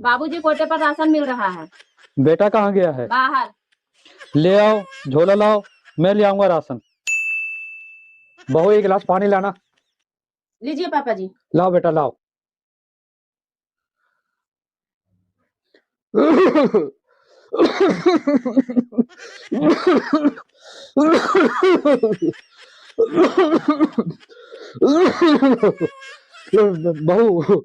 बाबूजी कोटे पर राशन मिल रहा है। बेटा कहाँ गया है? बाहर। ले आओ, झोला लाओ, मैं ले आऊंगा राशन। बहू, एक गिलास पानी लाना। लीजिए पापा जी। लाओ बेटा, लाओ। बहू,